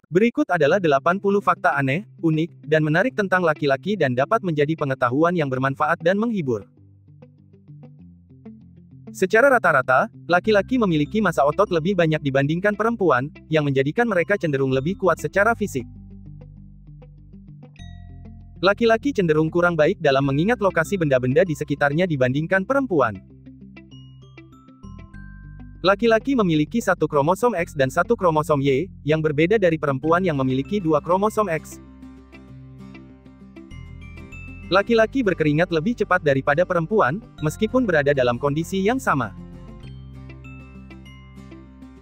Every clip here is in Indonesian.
Berikut adalah 80 fakta aneh, unik, dan menarik tentang laki-laki dan dapat menjadi pengetahuan yang bermanfaat dan menghibur. Secara rata-rata, laki-laki memiliki massa otot lebih banyak dibandingkan perempuan, yang menjadikan mereka cenderung lebih kuat secara fisik. Laki-laki cenderung kurang baik dalam mengingat lokasi benda-benda di sekitarnya dibandingkan perempuan. Laki-laki memiliki satu kromosom X dan satu kromosom Y, yang berbeda dari perempuan yang memiliki dua kromosom X. Laki-laki berkeringat lebih cepat daripada perempuan, meskipun berada dalam kondisi yang sama.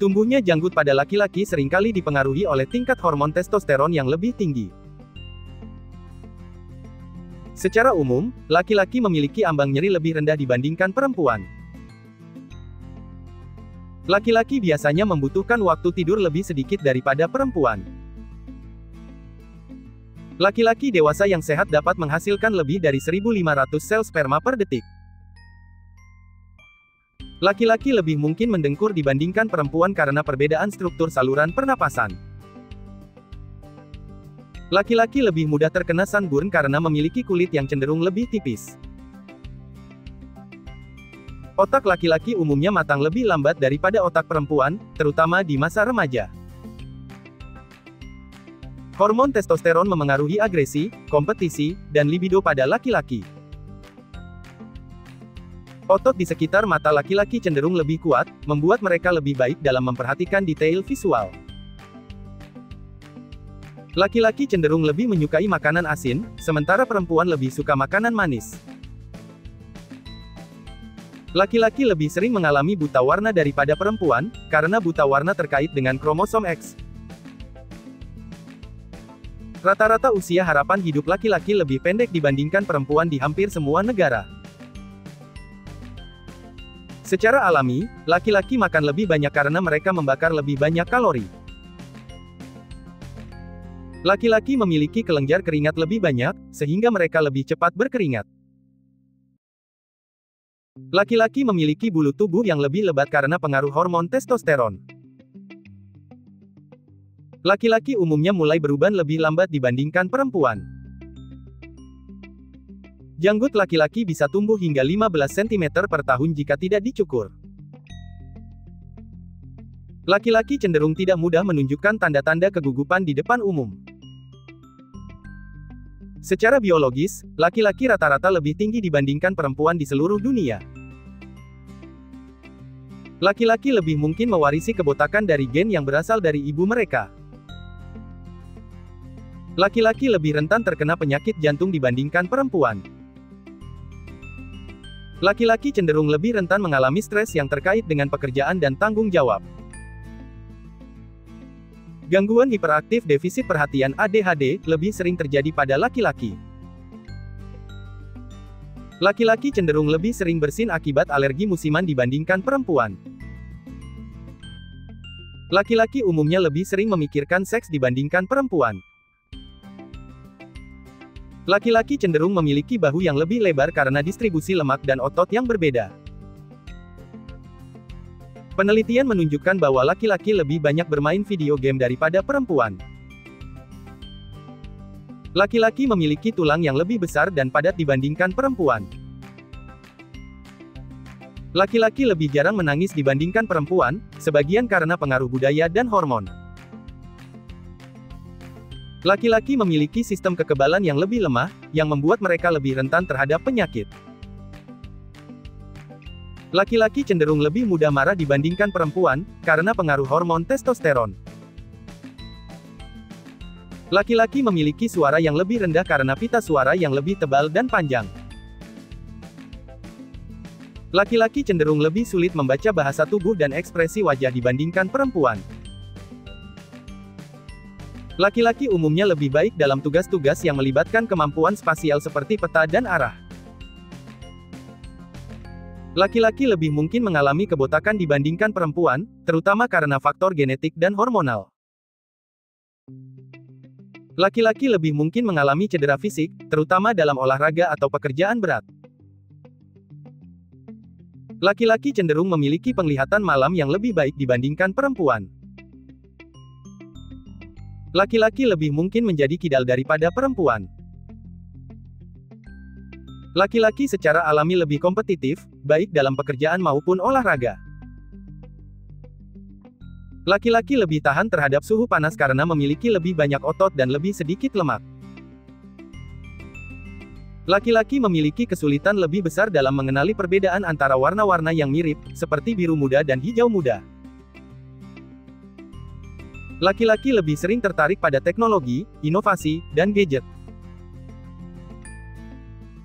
Tumbuhnya janggut pada laki-laki seringkali dipengaruhi oleh tingkat hormon testosteron yang lebih tinggi. Secara umum, laki-laki memiliki ambang nyeri lebih rendah dibandingkan perempuan. Laki-laki biasanya membutuhkan waktu tidur lebih sedikit daripada perempuan. Laki-laki dewasa yang sehat dapat menghasilkan lebih dari 1.500 sel sperma per detik. Laki-laki lebih mungkin mendengkur dibandingkan perempuan karena perbedaan struktur saluran pernapasan. Laki-laki lebih mudah terkena sunburn karena memiliki kulit yang cenderung lebih tipis. Otak laki-laki umumnya matang lebih lambat daripada otak perempuan, terutama di masa remaja. Hormon testosteron memengaruhi agresi, kompetisi, dan libido pada laki-laki. Otot di sekitar mata laki-laki cenderung lebih kuat, membuat mereka lebih baik dalam memperhatikan detail visual. Laki-laki cenderung lebih menyukai makanan asin, sementara perempuan lebih suka makanan manis. Laki-laki lebih sering mengalami buta warna daripada perempuan, karena buta warna terkait dengan kromosom X. Rata-rata usia harapan hidup laki-laki lebih pendek dibandingkan perempuan di hampir semua negara. Secara alami, laki-laki makan lebih banyak karena mereka membakar lebih banyak kalori. Laki-laki memiliki kelenjar keringat lebih banyak, sehingga mereka lebih cepat berkeringat. Laki-laki memiliki bulu tubuh yang lebih lebat karena pengaruh hormon testosteron. Laki-laki umumnya mulai beruban lebih lambat dibandingkan perempuan. Janggut laki-laki bisa tumbuh hingga 15 cm per tahun jika tidak dicukur. Laki-laki cenderung tidak mudah menunjukkan tanda-tanda kegugupan di depan umum. Secara biologis, laki-laki rata-rata lebih tinggi dibandingkan perempuan di seluruh dunia. Laki-laki lebih mungkin mewarisi kebotakan dari gen yang berasal dari ibu mereka. Laki-laki lebih rentan terkena penyakit jantung dibandingkan perempuan. Laki-laki cenderung lebih rentan mengalami stres yang terkait dengan pekerjaan dan tanggung jawab. Gangguan hiperaktif defisit perhatian ADHD lebih sering terjadi pada laki-laki. Laki-laki cenderung lebih sering bersin akibat alergi musiman dibandingkan perempuan. Laki-laki umumnya lebih sering memikirkan seks dibandingkan perempuan. Laki-laki cenderung memiliki bahu yang lebih lebar karena distribusi lemak dan otot yang berbeda. Penelitian menunjukkan bahwa laki-laki lebih banyak bermain video game daripada perempuan. Laki-laki memiliki tulang yang lebih besar dan padat dibandingkan perempuan. Laki-laki lebih jarang menangis dibandingkan perempuan, sebagian karena pengaruh budaya dan hormon. Laki-laki memiliki sistem kekebalan yang lebih lemah, yang membuat mereka lebih rentan terhadap penyakit. Laki-laki cenderung lebih mudah marah dibandingkan perempuan, karena pengaruh hormon testosteron. Laki-laki memiliki suara yang lebih rendah karena pita suara yang lebih tebal dan panjang. Laki-laki cenderung lebih sulit membaca bahasa tubuh dan ekspresi wajah dibandingkan perempuan. Laki-laki umumnya lebih baik dalam tugas-tugas yang melibatkan kemampuan spasial seperti peta dan arah. Laki-laki lebih mungkin mengalami kebotakan dibandingkan perempuan, terutama karena faktor genetik dan hormonal. Laki-laki lebih mungkin mengalami cedera fisik, terutama dalam olahraga atau pekerjaan berat. Laki-laki cenderung memiliki penglihatan malam yang lebih baik dibandingkan perempuan. Laki-laki lebih mungkin menjadi kidal daripada perempuan. Laki-laki secara alami lebih kompetitif, baik dalam pekerjaan maupun olahraga. Laki-laki lebih tahan terhadap suhu panas karena memiliki lebih banyak otot dan lebih sedikit lemak. Laki-laki memiliki kesulitan lebih besar dalam mengenali perbedaan antara warna-warna yang mirip, seperti biru muda dan hijau muda. Laki-laki lebih sering tertarik pada teknologi, inovasi, dan gadget.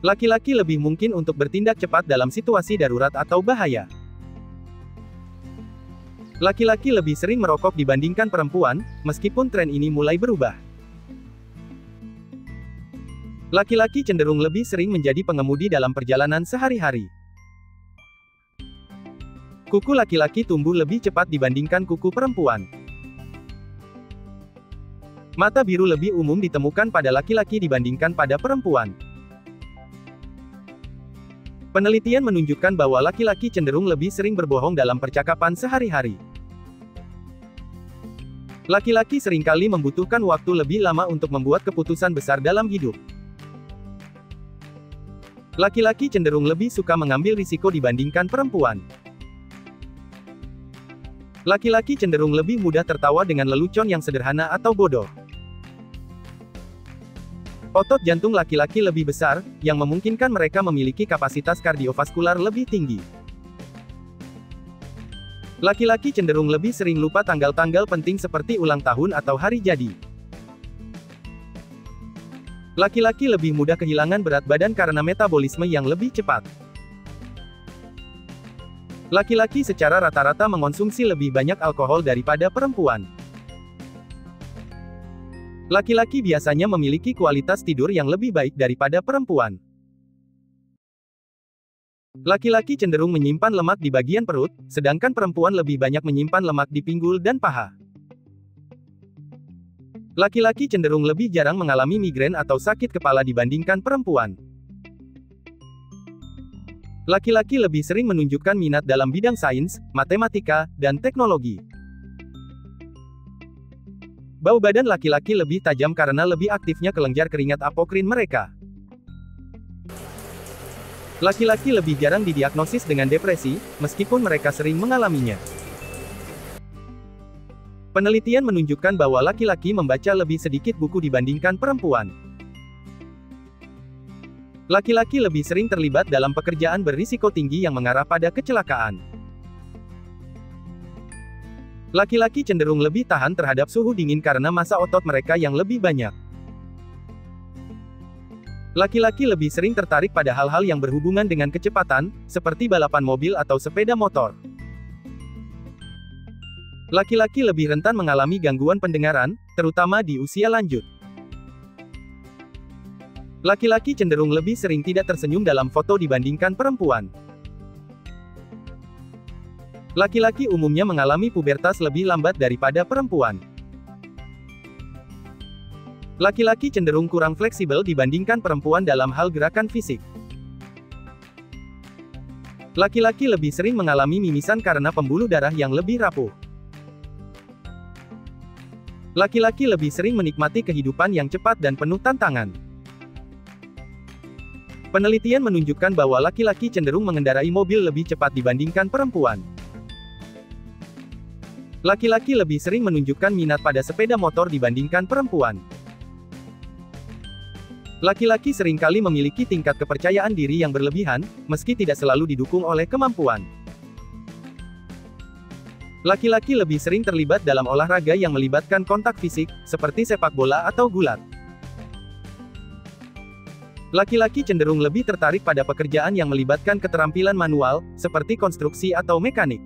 Laki-laki lebih mungkin untuk bertindak cepat dalam situasi darurat atau bahaya. Laki-laki lebih sering merokok dibandingkan perempuan, meskipun tren ini mulai berubah. Laki-laki cenderung lebih sering menjadi pengemudi dalam perjalanan sehari-hari. Kuku laki-laki tumbuh lebih cepat dibandingkan kuku perempuan. Mata biru lebih umum ditemukan pada laki-laki dibandingkan pada perempuan. Penelitian menunjukkan bahwa laki-laki cenderung lebih sering berbohong dalam percakapan sehari-hari. Laki-laki seringkali membutuhkan waktu lebih lama untuk membuat keputusan besar dalam hidup. Laki-laki cenderung lebih suka mengambil risiko dibandingkan perempuan. Laki-laki cenderung lebih mudah tertawa dengan lelucon yang sederhana atau bodoh. Otot jantung laki-laki lebih besar, yang memungkinkan mereka memiliki kapasitas kardiovaskular lebih tinggi. Laki-laki cenderung lebih sering lupa tanggal-tanggal penting seperti ulang tahun atau hari jadi. Laki-laki lebih mudah kehilangan berat badan karena metabolisme yang lebih cepat. Laki-laki secara rata-rata mengonsumsi lebih banyak alkohol daripada perempuan. Laki-laki biasanya memiliki kualitas tidur yang lebih baik daripada perempuan. Laki-laki cenderung menyimpan lemak di bagian perut, sedangkan perempuan lebih banyak menyimpan lemak di pinggul dan paha. Laki-laki cenderung lebih jarang mengalami migrain atau sakit kepala dibandingkan perempuan. Laki-laki lebih sering menunjukkan minat dalam bidang sains, matematika, dan teknologi. Bau badan laki-laki lebih tajam karena lebih aktifnya kelenjar keringat apokrin mereka. Laki-laki lebih jarang didiagnosis dengan depresi, meskipun mereka sering mengalaminya. Penelitian menunjukkan bahwa laki-laki membaca lebih sedikit buku dibandingkan perempuan. Laki-laki lebih sering terlibat dalam pekerjaan berisiko tinggi yang mengarah pada kecelakaan. Laki-laki cenderung lebih tahan terhadap suhu dingin karena massa otot mereka yang lebih banyak. Laki-laki lebih sering tertarik pada hal-hal yang berhubungan dengan kecepatan, seperti balapan mobil atau sepeda motor. Laki-laki lebih rentan mengalami gangguan pendengaran, terutama di usia lanjut. Laki-laki cenderung lebih sering tidak tersenyum dalam foto dibandingkan perempuan. Laki-laki umumnya mengalami pubertas lebih lambat daripada perempuan. Laki-laki cenderung kurang fleksibel dibandingkan perempuan dalam hal gerakan fisik. Laki-laki lebih sering mengalami mimisan karena pembuluh darah yang lebih rapuh. Laki-laki lebih sering menikmati kehidupan yang cepat dan penuh tantangan. Penelitian menunjukkan bahwa laki-laki cenderung mengendarai mobil lebih cepat dibandingkan perempuan. Laki-laki lebih sering menunjukkan minat pada sepeda motor dibandingkan perempuan. Laki-laki seringkali memiliki tingkat kepercayaan diri yang berlebihan, meski tidak selalu didukung oleh kemampuan. Laki-laki lebih sering terlibat dalam olahraga yang melibatkan kontak fisik, seperti sepak bola atau gulat. Laki-laki cenderung lebih tertarik pada pekerjaan yang melibatkan keterampilan manual, seperti konstruksi atau mekanik.